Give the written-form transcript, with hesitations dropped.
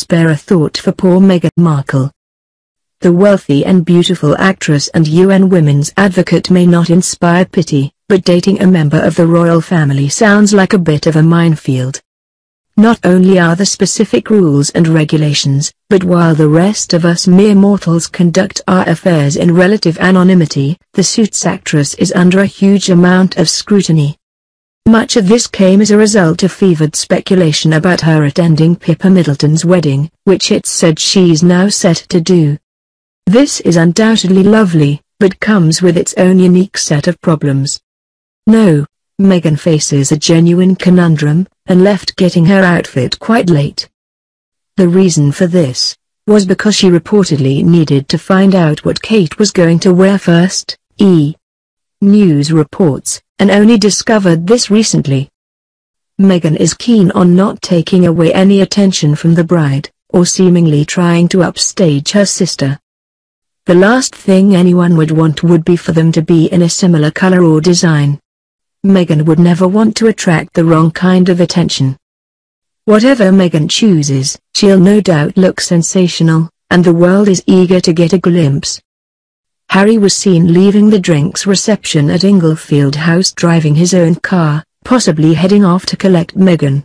spare a thought for poor Meghan Markle. The wealthy and beautiful actress and UN women's advocate may not inspire pity, but dating a member of the royal family sounds like a bit of a minefield. Not only are there specific rules and regulations, but while the rest of us mere mortals conduct our affairs in relative anonymity, the Suits actress is under a huge amount of scrutiny. Much of this came as a result of fevered speculation about her attending Pippa Middleton's wedding, which it's said she's now set to do. This is undoubtedly lovely, but comes with its own unique set of problems. No, Meghan faces a genuine conundrum, and left getting her outfit quite late. The reason for this was because she reportedly needed to find out what Kate was going to wear first. News reports, and only discovered this recently. Meghan is keen on not taking away any attention from the bride, or seemingly trying to upstage her sister. The last thing anyone would want would be for them to be in a similar color or design. Meghan would never want to attract the wrong kind of attention. Whatever Meghan chooses, she'll no doubt look sensational, and the world is eager to get a glimpse. Harry was seen leaving the drinks reception at Inglefield House driving his own car, possibly heading off to collect Meghan.